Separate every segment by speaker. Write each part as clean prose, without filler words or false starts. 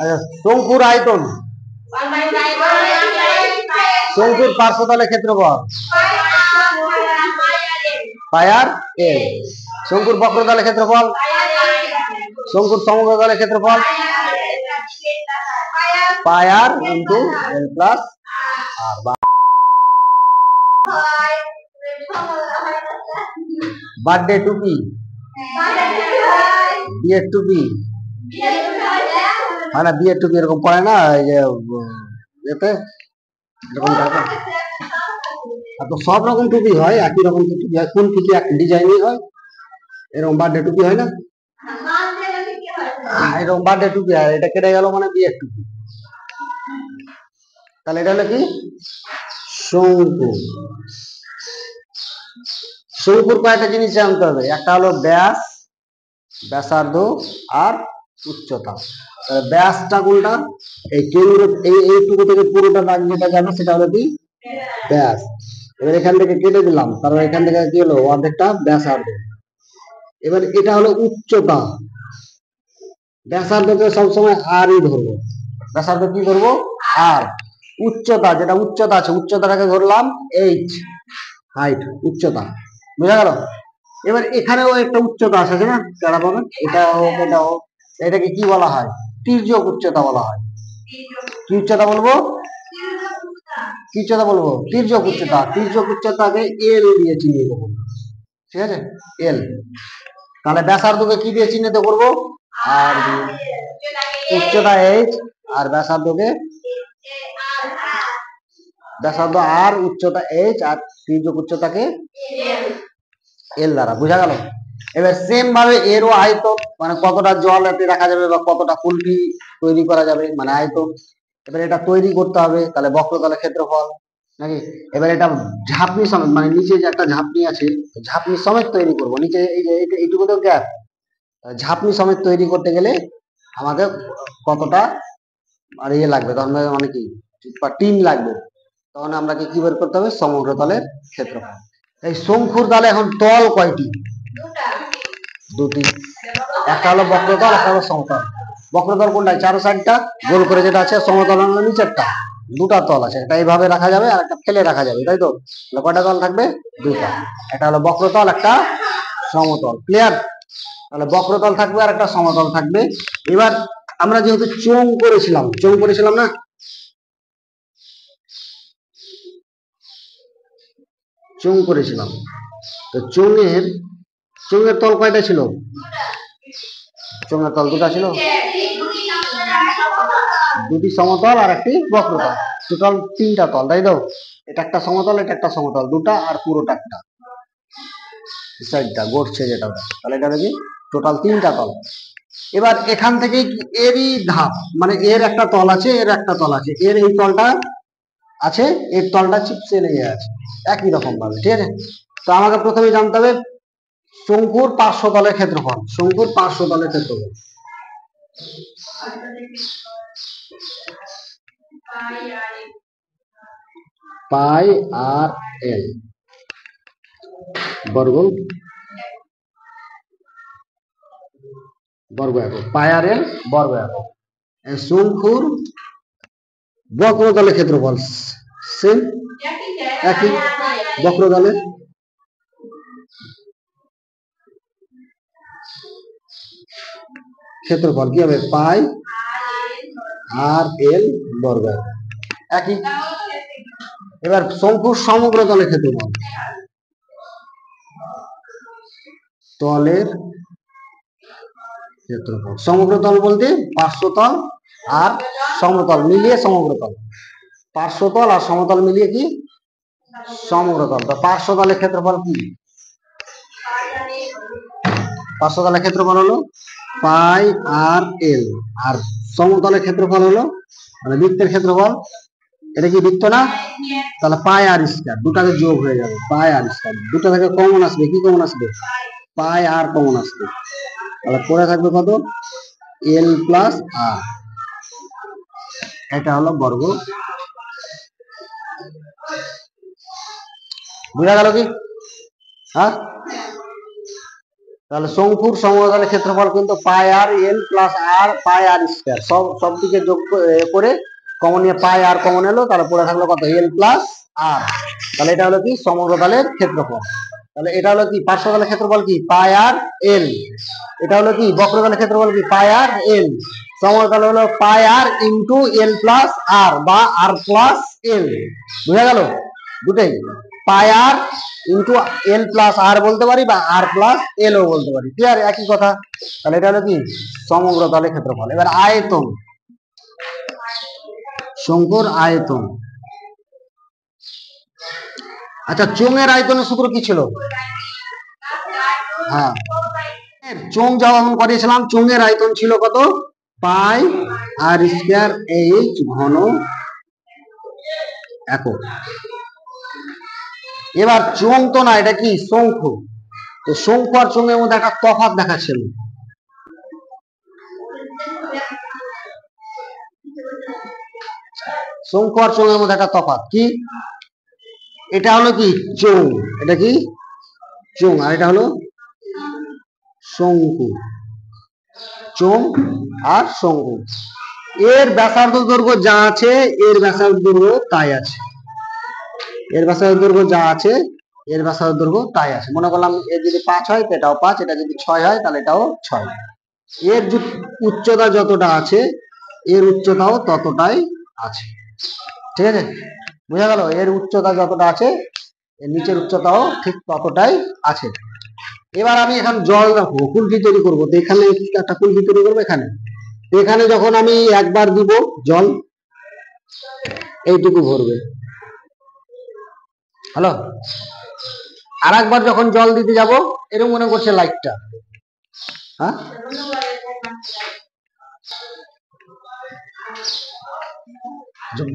Speaker 1: আচ্ছা, শঙ্কুর আয়তন, শঙ্কুর পার্শ্বতলের ক্ষেত্রফল পাই আর এল, শঙ্কুর বক্রতলের ক্ষেত্রফল, শঙ্কুর সমগ্রতলের ক্ষেত্রফল পাই আর ইন্টু এল প্লাস আর। বার্থডে টুপি, বিয়ের টুপি, হয় না বিয়ের টুপি এরকম পড়ে না, এই যে এতে এরকম টাকা তো সব রকম টুপি হয়, একই রকম টুপি হয়, কোন টুপি এক ডিজাইনই হয়, এরকম বার্থডে টুপি হয় না, এরকম বার্থডে টুপি হয়, এটা কেটে গেল মানে বিয়ের টুপি। তাহলে এটা হলো কি শঙ্কু। শঙ্কুর কয়েকটা জিনিস জানতে হবে, একটা হলো ব্যাস, ব্যাসার্ধ আর উচ্চতা। ব্যাসটা কোনটা, এই কেন্দ্র এইটুকু থেকে পুরোটা দাগ যেটা যাবে সেটা হলো কি ব্যাস। এবার এখান থেকে কেটে দিলাম, কারণ এখান থেকে কি হলো অর্ধেকটা ব্যাসার্ধ। এবার এটা হলো উচ্চতা, ব্যাসার্ধকে সবসময় আরই ধরবো, ব্যাসার্ধ কি করবো আর। উচ্চতা, যেটা উচ্চতা আছে উচ্চতাটাকে ধরলাম এইচ, হাইট উচ্চতা, বুঝা গেল। এবার এখানেও একটা উচ্চতা আছে না, যারা বলেন এটা হোক এটা হোক, এটাকে কি বলা হয় তির্যক উচ্চতা বলা হয়। কি উচ্চতা বলবো, কি উচ্চতা বলবো তির্যক উচ্চতা। তির্যক উচ্চতাকে এল দিয়ে চিহ্নিত করবো, ঠিক আছে এল। তাহলে ব্যাসার্ধকে কি দিয়ে চিহ্নিত করবো আর, উচ্চতা এইচ আর ব্যাসার্ধকে, ব্যাসার্ধ আর উচ্চতা এইচ আর তির্যক উচ্চতাকে এল দ্বারা, বুঝা গেল। এবার সেম ভাবে এরও আয়তন, মানে কতটা জল এতে রাখা যাবে বা কতটা কুলফি তৈরি করা যাবে মানে আয়তন। এবার এটা তৈরি করতে হবে, তাহলে বক্রতলের ক্ষেত্রফল নাকি। এবার এটা ঝাঁপনি সমেত, মানে নিচে যে একটা ঝাঁপনি আছে ঝাঁপনি সমেত তৈরি করব, নিচে এই যে এইটুকু তো গ্যাপ, ঝাঁপনি সমেত তৈরি করতে গেলে আমাদের কতটা আর ইয়ে লাগবে, তখন মানে কি টিন লাগবে, তখন আমরা কি বের করতে হবে সমগ্র তলের ক্ষেত্রফল। এই শঙ্কুর তাহলে এখন তল কয়টি, দুটি, একটা হলো বক্রতল একটা হলো সমতল। বক্রতল কোনটা চারো সাইডটা গোল করে যেটা আছে, সমতল হলো নিচেরটা, দুটা তল আছে, একটা এইভাবে রাখা যাবে আর একটা ফেলে রাখা যাবে, তাই তো। কয়টা তল থাকবে দুটা, একটা হলো বক্রতল একটা সমতল, ক্লিয়ার। তাহলে বক্রতল থাকবে আর একটা সমতল থাকবে। এবার আমরা যেহেতু চোঙ করেছিলাম না, চোঙ করেছিলাম, তো চোঙের তল কয়টা ছিল, চোঙের তল দুটা ছিল, দুটি সমতল আর একটি বক্রতল, টোটাল তিনটা তল, তাই তো। এটা একটা সমতল এটা একটা সমতল, দুটা আর পুরোটা একটা সাইডটা গড়ছে যেটা, তাহলে এটা কি টোটাল তিনটা তল। এবার এখান থেকে এরই ধাপ, মানে এর একটা তল আছে এর একটা তল আছে, এর এই তলটা আছে এর তলটা চিপসে লেগে আছে একই রকম ভাবে, ঠিক আছে। তো আমাকে প্রথমে জানতে হবে শঙ্কুর পার্শ্বতলের ক্ষেত্রফল, শঙ্কুর পার্শ্বতলের ক্ষেত্রফল পাই আর এল বর্গ একক, পাই আর এল বর্গ একক। শঙ্কুর বক্রতলের ক্ষেত্রফল সেম একই, বক্রতলের ক্ষেত্রফল কি হবে পাই আর এল বর্গ একই। এবার শঙ্কুর সমগ্র তলের ক্ষেত্রফল, তলের ক্ষেত্রফল, সমগ্র তল বলতে পার্শ্বতল আর সমতল মিলিয়ে সমগ্র তল, পার্শ্বতল আর সমতল মিলিয়ে কি সমগ্র তল। তো পার্শ্বতলের ক্ষেত্রফল কি, পার্শ্বতলের ক্ষেত্রফল হলো পাই আর এল, আর সমতলের ক্ষেত্রফল হলো মানে বৃত্তের ক্ষেত্রফল, এটা কি বৃত্ত না, তাহলে পাই আর স্কয়ার, দুটাকে যোগ হয়ে যাবে পাই আর স্কয়ার, দুটো থেকে কমন আসবে, কি কমন আসবে পাই আর কমন আসবে, তাহলে পড়ে থাকবে কত এল প্লাস আর, এটা হলো বর্গ। বুঝা গেল কি, হ্যাঁ তাহলে শঙ্কুর সমতলের ক্ষেত্রফল কিন্তু পাই আর এল প্লাস আর পাই আর স্কয়ার, সব দিকে যোগ করে কমন নিয়ে পাই আর কমন এলো, তাহলে পড়ে থাকলো কত এল প্লাস আর। তাহলে এটা হলো কি সমগ্রতলের ক্ষেত্রফল। তাহলে এটা হলো কি পার্শ্বতলের ক্ষেত্রফল কি পাই আর এল, এটা হলো কি বক্রতলের ক্ষেত্রফল কি পাই আর এল, সমতল হলো পাই আর ইন্টু এল প্লাস আর বা আর প্লাস এল। বুঝা গেল? দুটাই পাই আর ইন্টু এল প্লাস আর বলতে পারি বা আর প্লাস এল ও বলতে পারি, ক্লিয়ার? একই কথা। তাহলে এটা হলো কি সমগ্রতলের ক্ষেত্রফল। এবার আয়তন, শঙ্কুর আয়তন। আচ্ছা, চোঙের আয়তনের সূত্র কি ছিল? হ্যাঁ, চোঙ যখন করেছিলাম চোঙের আয়তন ছিল কত? পাই আর স্কয়ার এইচ ঘন একক। এবার চোঙ তো না, এটা কি শঙ্কু। তো শঙ্কু আর চোঙের মধ্যে একটা তফাৎ দেখাচ্ছিল। শঙ্কু আর চোঙের মধ্যে একটা তফাৎ কি? এটা হলো কি চোঙ, এটা কি চোঙ, আর এটা হলো শঙ্কু। চোঙ আর শঙ্কু, এর ব্যাসার্ধ দৈর্ঘ্য যা আছে এর ব্যাসার্ধ দৈর্ঘ্য তাই আছে, এর ব্যাসার্ধ দৈর্ঘ্য যা আছে এর ব্যাসার্ধ দৈর্ঘ্য তাই আছে। মনে করলাম এর যদি 5 হয় তো এটাও 5, এটা যদি 6 হয় তাহলে এটাও 6। এর উচ্চতা যতটা আছে এর উচ্চতাও ততটাই আছে, ঠিক আছে? বুঝা গেল? এর উচ্চতা যতটা আছে এর নিচের উচ্চতাও ঠিক ততটাই আছে। এবার আমি এখন জল রাখবো, কুলফি তৈরি করবো, তো এখানে একটা কুলফি তৈরি করবো এখানে। এখানে যখন আমি একবার দিব জল এইটুকু ভরবে, হ্যালো? আর একবার যখন জল দিতে যাব এরকম মনে করছে লাইটটা, হ্যাঁ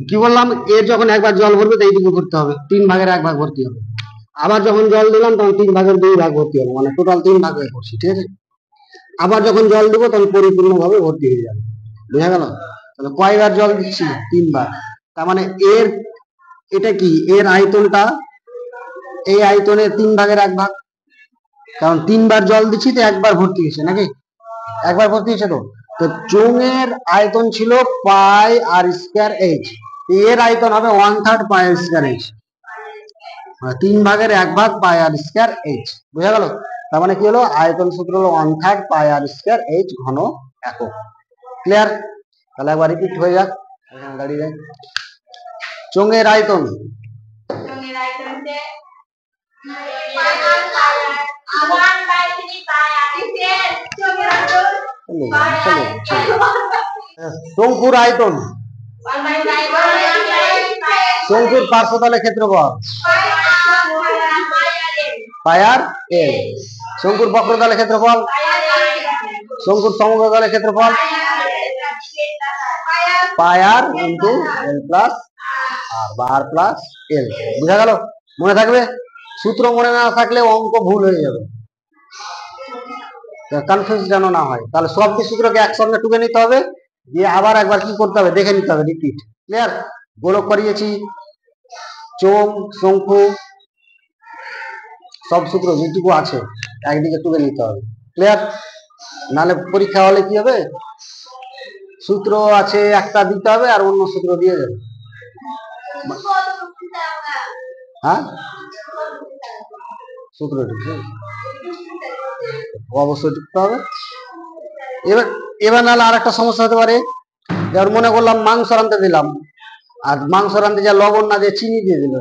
Speaker 1: কি বললাম, এর যখন একবার জল ভরবে তো এইটুকু ভরতে হবে, 3 ভাগের 1 ভাগ ভর্তি হবে। আবার যখন জল দিলাম তখন 3 ভাগের 2 ভাগ ভর্তি হবে, মানে টোটাল 3 ভাগ হয়ে করছি, ঠিক আছে? আবার যখন জল দেবো তখন পরিপূর্ণভাবে ভর্তি হয়ে যাবে। বুঝা গেল? তাহলে কয়বার জল দিচ্ছি? 3 বার। তার মানে এর এটা কি এর আয়তনটা এই আয়তনের 3 ভাগের 1 ভাগ, কারণ 3 বার জল দিচ্ছি তো একবার ভর্তি হয়েছে নাকি? একবার ভর্তি হয়েছে। তো চোঙের আয়তন ছিল পাই আর স্কয়ার এইচ, এর আয়তন হবে 1/3 পাই আর স্কয়ার এইচ, 3 ভাগের 1 ভাগ পাই আর স্কয়ার এইচ। বুঝা গেল? তার মানে কি হলো আয়তন সূত্র হলো 1/3 পাই আর স্কয়ার এইচ ঘন একক। ক্লিয়ার? তাহলে একবার রিপিট হয়ে যাক, এখানে দাঁড়িয়ে যাই। চোঙের আয়তন, শঙ্কুর আয়তন, শঙ্কুর পার্শ্বতলের ক্ষেত্রফল পাই আর এল, শঙ্কুর বক্রতলের ক্ষেত্রফল, শঙ্কুর সমগ্রতলের ক্ষেত্রফল পাই আর ইন্টু এল প্লাস আর বা আর প্লাস এল। বুঝা গেল? মনে থাকবে? সূত্র মনে না থাকলে অঙ্ক ভুল হয়ে যাবে, কনফিউজ যেন না হয়। তাহলে সব সূত্রকে একসঙ্গে টুকে নিতে হবে, দিয়ে আবার একবার কি করতে হবে দেখে নিতে হবে, রিপিট। ক্লিয়ার? গোলক করিয়েছি, চোঙ, শঙ্কু, সব সূত্র যেটুকু আছে একদিকে টুকে নিতে হবে। ক্লিয়ার? নাহলে পরীক্ষা হলে কি হবে, সূত্র আছে একটা দিতে হবে আর অন্য সূত্র দিয়ে যাবে। হ্যাঁ, সূত্র অবশ্যই লিখতে হবে। এবার নাহলে আর একটা সমস্যা হতে পারে, যেমন মনে করলাম মাংস রাঁধতে দিলাম আর মাংস রাঁধতে যা লবণ না দিয়ে চিনি দিয়ে দিল,